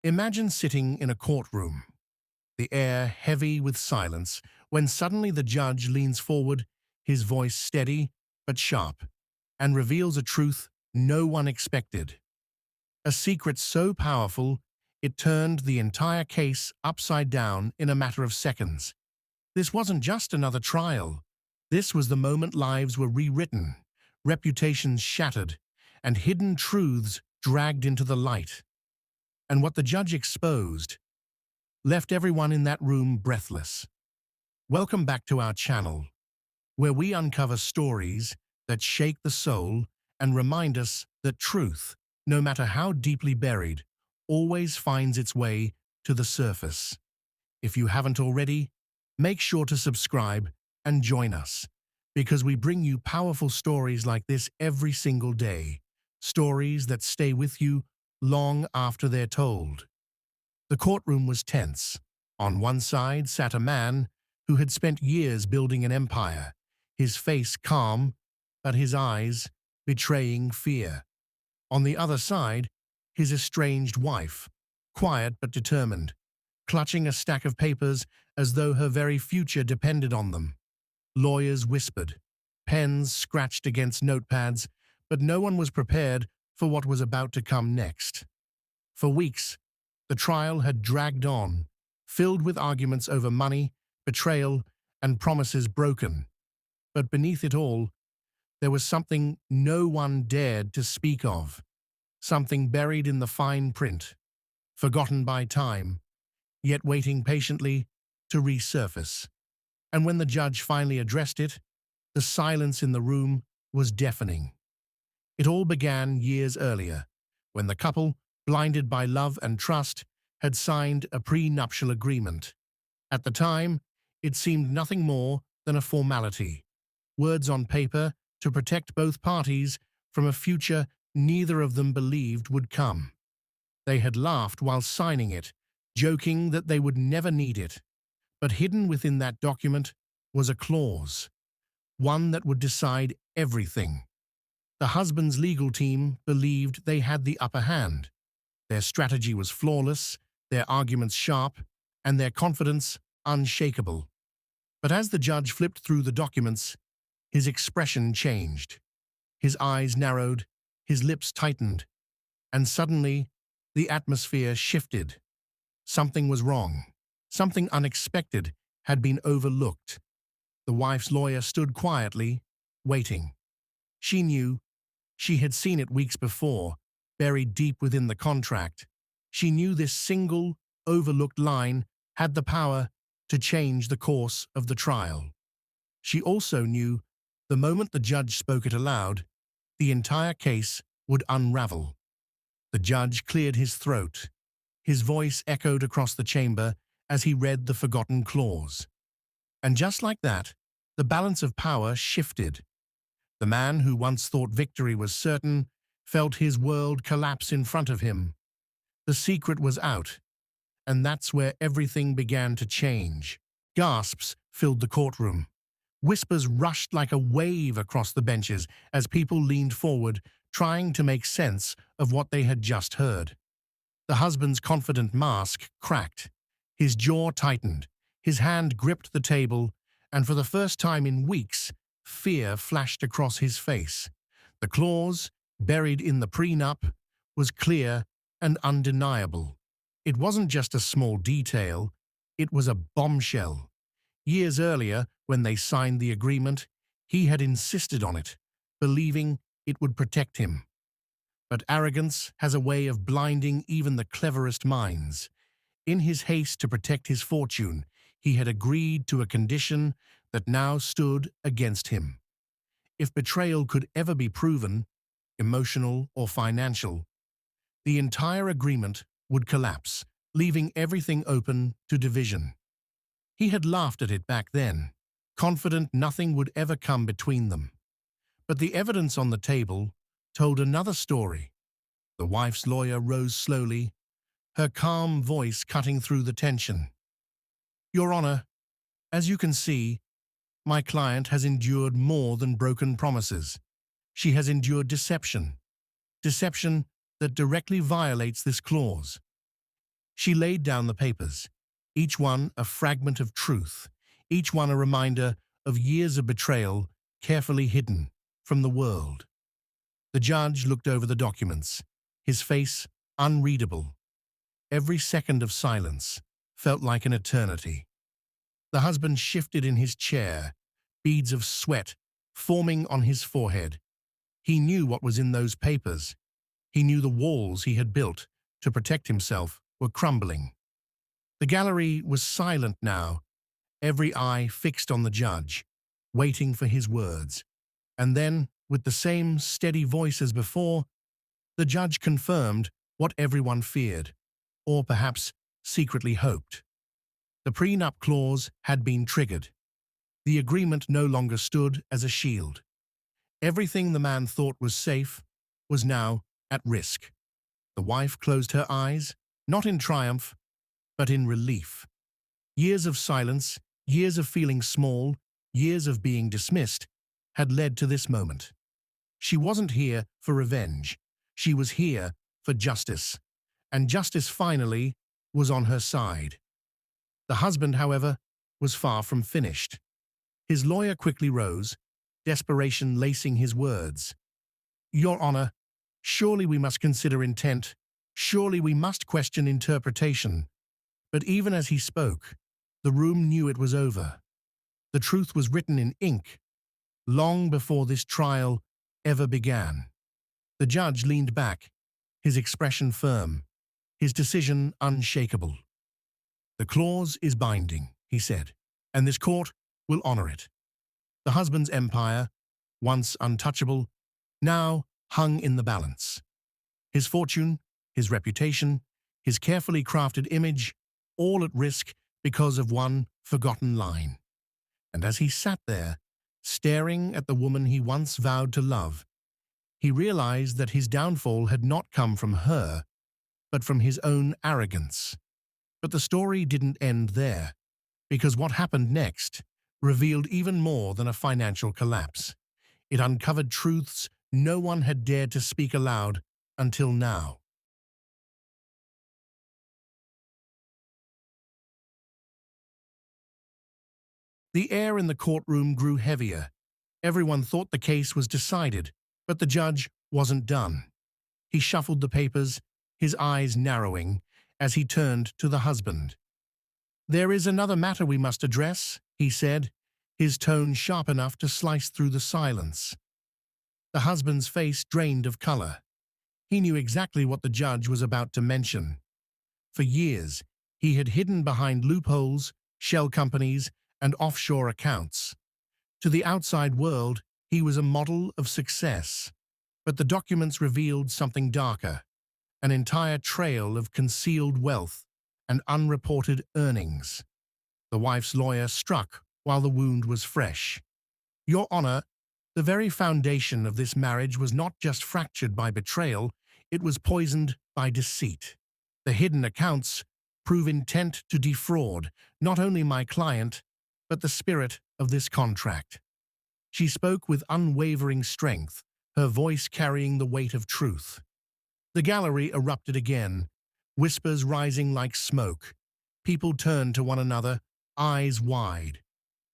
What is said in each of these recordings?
Imagine sitting in a courtroom, the air heavy with silence, when suddenly the judge leans forward, his voice steady but sharp, and reveals a truth no one expected. A secret so powerful, it turned the entire case upside down in a matter of seconds. This wasn't just another trial. This was the moment lives were rewritten, reputations shattered, and hidden truths dragged into the light. And what the judge exposed left everyone in that room breathless. Welcome back to our channel, where we uncover stories that shake the soul and remind us that truth, no matter how deeply buried, always finds its way to the surface. If you haven't already, make sure to subscribe and join us, because we bring you powerful stories like this every single day, stories that stay with you long after they're told. The courtroom was tense. On one side sat a man who had spent years building an empire, his face calm, but his eyes betraying fear. On the other side, his estranged wife, quiet but determined, clutching a stack of papers as though her very future depended on them. Lawyers whispered, pens scratched against notepads, but no one was prepared for what was about to come next. For weeks, the trial had dragged on, filled with arguments over money, betrayal, and promises broken. But beneath it all, there was something no one dared to speak of, something buried in the fine print, forgotten by time, yet waiting patiently to resurface. And when the judge finally addressed it, the silence in the room was deafening. It all began years earlier, when the couple, blinded by love and trust, had signed a prenuptial agreement. At the time, it seemed nothing more than a formality, words on paper to protect both parties from a future neither of them believed would come. They had laughed while signing it, joking that they would never need it. But hidden within that document was a clause, one that would decide everything. The husband's legal team believed they had the upper hand. Their strategy was flawless, their arguments sharp, and their confidence unshakable. But as the judge flipped through the documents, his expression changed. His eyes narrowed, his lips tightened, and suddenly the atmosphere shifted. Something was wrong. Something unexpected had been overlooked. The wife's lawyer stood quietly, waiting. She knew. She had seen it weeks before, buried deep within the contract. She knew this single, overlooked line had the power to change the course of the trial. She also knew the moment the judge spoke it aloud, the entire case would unravel. The judge cleared his throat. His voice echoed across the chamber as he read the forgotten clause. And just like that, the balance of power shifted. The man who once thought victory was certain felt his world collapse in front of him. The secret was out, and that's where everything began to change. Gasps filled the courtroom. Whispers rushed like a wave across the benches as people leaned forward, trying to make sense of what they had just heard. The husband's confident mask cracked. His jaw tightened. His hand gripped the table, and for the first time in weeks, fear flashed across his face. The clause, buried in the prenup, was clear and undeniable. It wasn't just a small detail, it was a bombshell. Years earlier, when they signed the agreement, he had insisted on it, believing it would protect him. But arrogance has a way of blinding even the cleverest minds. In his haste to protect his fortune, he had agreed to a condition that now stood against him. If betrayal could ever be proven, emotional or financial, the entire agreement would collapse, leaving everything open to division. He had laughed at it back then, confident nothing would ever come between them. But the evidence on the table told another story. The wife's lawyer rose slowly, her calm voice cutting through the tension. "Your Honor, as you can see, my client has endured more than broken promises. She has endured deception. Deception that directly violates this clause. She laid down the papers, each one a fragment of truth, each one a reminder of years of betrayal carefully hidden from the world. The judge looked over the documents, his face unreadable. Every second of silence felt like an eternity. The husband shifted in his chair, beads of sweat forming on his forehead. He knew what was in those papers. He knew the walls he had built to protect himself were crumbling. The gallery was silent now, every eye fixed on the judge, waiting for his words. And then, with the same steady voice as before, the judge confirmed what everyone feared, or perhaps secretly hoped. The prenup clause had been triggered. The agreement no longer stood as a shield. Everything the man thought was safe was now at risk. The wife closed her eyes, not in triumph, but in relief. Years of silence, years of feeling small, years of being dismissed, had led to this moment. She wasn't here for revenge. She was here for justice. And justice finally was on her side. The husband, however, was far from finished. His lawyer quickly rose, desperation lacing his words. "Your Honor, surely we must consider intent. Surely we must question interpretation." But even as he spoke, the room knew it was over. The truth was written in ink, long before this trial ever began. The judge leaned back, his expression firm, his decision unshakable. "The clause is binding," he said, "and this court will honor it." The husband's empire, once untouchable, now hung in the balance. His fortune, his reputation, his carefully crafted image, all at risk because of one forgotten line. And as he sat there, staring at the woman he once vowed to love, he realized that his downfall had not come from her, but from his own arrogance. But the story didn't end there, because what happened next revealed even more than a financial collapse. It uncovered truths no one had dared to speak aloud until now. The air in the courtroom grew heavier. Everyone thought the case was decided, but the judge wasn't done. He shuffled the papers, his eyes narrowing, as he turned to the husband. "There is another matter we must address," he said, his tone sharp enough to slice through the silence. The husband's face drained of color. He knew exactly what the judge was about to mention. For years, he had hidden behind loopholes, shell companies, and offshore accounts. To the outside world, he was a model of success. But the documents revealed something darker, an entire trail of concealed wealth and unreported earnings. The wife's lawyer struck while the wound was fresh. "Your Honor, the very foundation of this marriage was not just fractured by betrayal, it was poisoned by deceit. The hidden accounts prove intent to defraud not only my client, but the spirit of this contract." She spoke with unwavering strength, her voice carrying the weight of truth. The gallery erupted again, whispers rising like smoke. People turned to one another, eyes wide.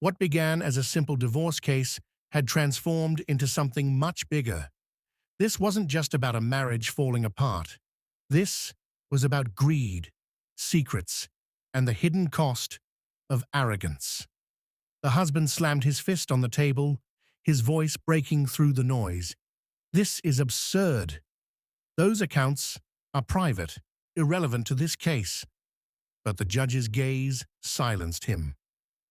What began as a simple divorce case had transformed into something much bigger. This wasn't just about a marriage falling apart. This was about greed, secrets, and the hidden cost of arrogance. The husband slammed his fist on the table, his voice breaking through the noise. "This is absurd. Those accounts are private, irrelevant to this case." But the judge's gaze silenced him.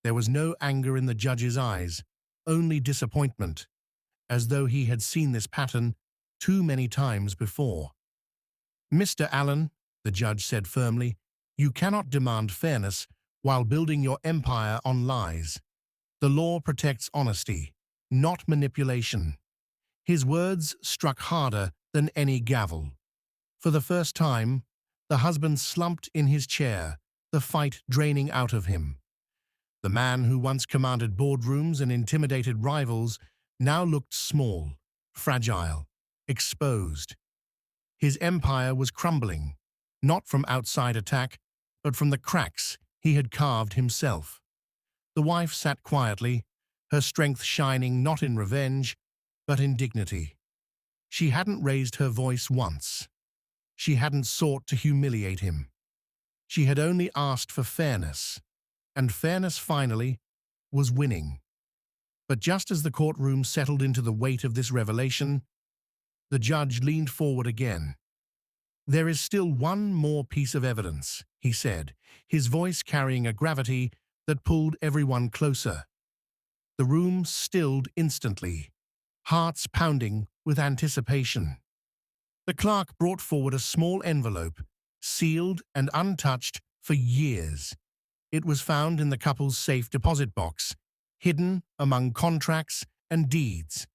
There was no anger in the judge's eyes, only disappointment, as though he had seen this pattern too many times before. "Mr. Allen," the judge said firmly, "you cannot demand fairness while building your empire on lies. The law protects honesty, not manipulation." His words struck harder than any gavel. For the first time, the husband slumped in his chair, the fight draining out of him. The man who once commanded boardrooms and intimidated rivals now looked small, fragile, exposed. His empire was crumbling, not from outside attack, but from the cracks he had carved himself. The wife sat quietly, her strength shining not in revenge, but in dignity. She hadn't raised her voice once. She hadn't sought to humiliate him. She had only asked for fairness, and fairness finally was winning. But just as the courtroom settled into the weight of this revelation, the judge leaned forward again. "There is still one more piece of evidence," he said, his voice carrying a gravity that pulled everyone closer. The room stilled instantly, hearts pounding with anticipation. The clerk brought forward a small envelope, sealed and untouched for years. It was found in the couple's safe deposit box, hidden among contracts and deeds.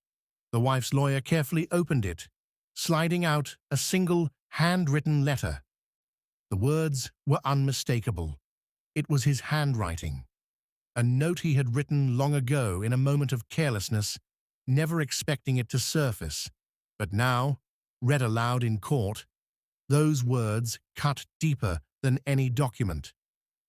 The wife's lawyer carefully opened it, sliding out a single handwritten letter. The words were unmistakable. It was his handwriting, a note he had written long ago in a moment of carelessness, never expecting it to surface. But now, read aloud in court, those words cut deeper than any document.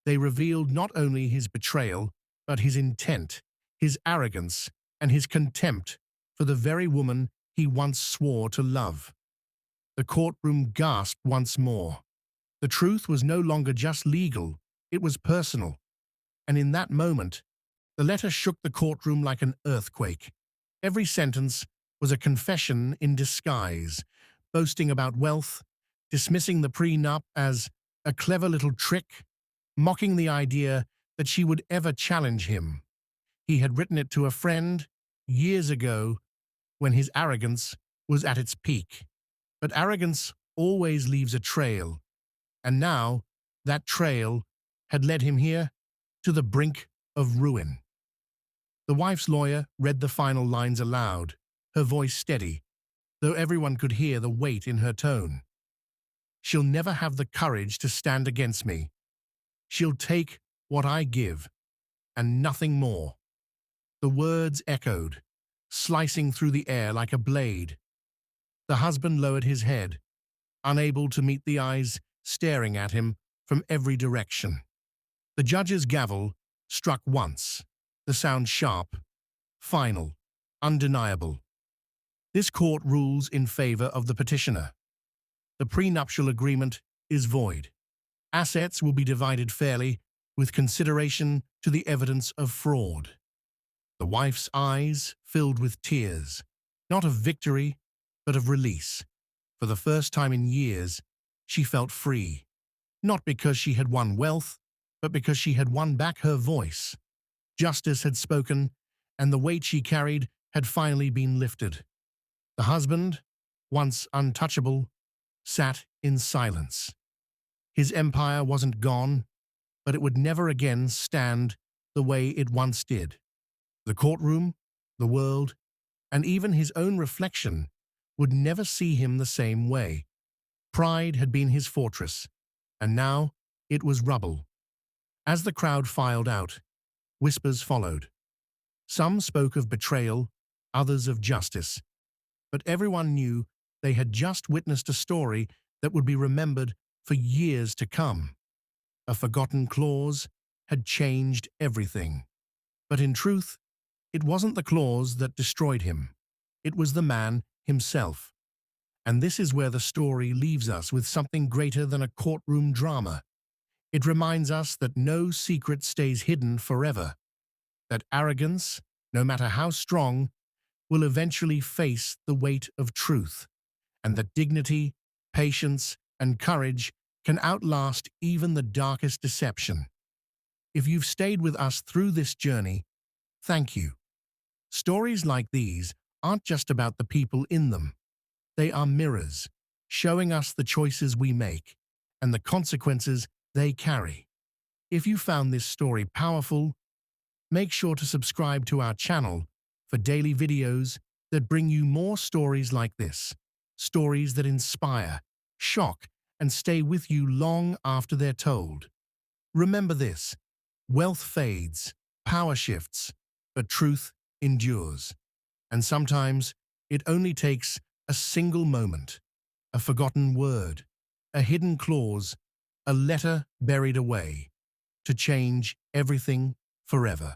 They revealed not only his betrayal, but his intent, his arrogance, and his contempt for the very woman he once swore to love. The courtroom gasped once more. The truth was no longer just legal, it was personal. And in that moment, the letter shook the courtroom like an earthquake. Every sentence was a confession in disguise, boasting about wealth, dismissing the prenup as a clever little trick, mocking the idea that she would ever challenge him. He had written it to a friend years ago when his arrogance was at its peak. But arrogance always leaves a trail, and now that trail had led him here, to the brink of ruin. The wife's lawyer read the final lines aloud, her voice steady, though everyone could hear the weight in her tone. "She'll never have the courage to stand against me. She'll take what I give, and nothing more." The words echoed, slicing through the air like a blade. The husband lowered his head, unable to meet the eyes staring at him from every direction. The judge's gavel struck once, the sound sharp, final, undeniable. This court rules in favor of the petitioner. The prenuptial agreement is void. Assets will be divided fairly, with consideration to the evidence of fraud. The wife's eyes filled with tears, not of victory, but of release. For the first time in years, she felt free, not because she had won wealth, but because she had won back her voice. Justice had spoken, and the weight she carried had finally been lifted. The husband, once untouchable, sat in silence. His empire wasn't gone, but it would never again stand the way it once did. The courtroom, the world, and even his own reflection would never see him the same way. Pride had been his fortress, and now it was rubble. As the crowd filed out, whispers followed. Some spoke of betrayal, others of justice, but everyone knew they had just witnessed a story that would be remembered for years to come. A forgotten clause had changed everything. But in truth, it wasn't the clause that destroyed him. It was the man himself. And this is where the story leaves us with something greater than a courtroom drama. It reminds us that no secret stays hidden forever, that arrogance, no matter how strong, will eventually face the weight of truth, and that dignity, patience, and courage can outlast even the darkest deception. If you've stayed with us through this journey, thank you. Stories like these aren't just about the people in them. They are mirrors, showing us the choices we make and the consequences they carry. If you found this story powerful, make sure to subscribe to our channel for daily videos that bring you more stories like this, stories that inspire, shock, and stay with you long after they're told. Remember this: wealth fades, power shifts, but truth endures. And sometimes it only takes a single moment, a forgotten word, a hidden clause, a letter buried away, to change everything forever.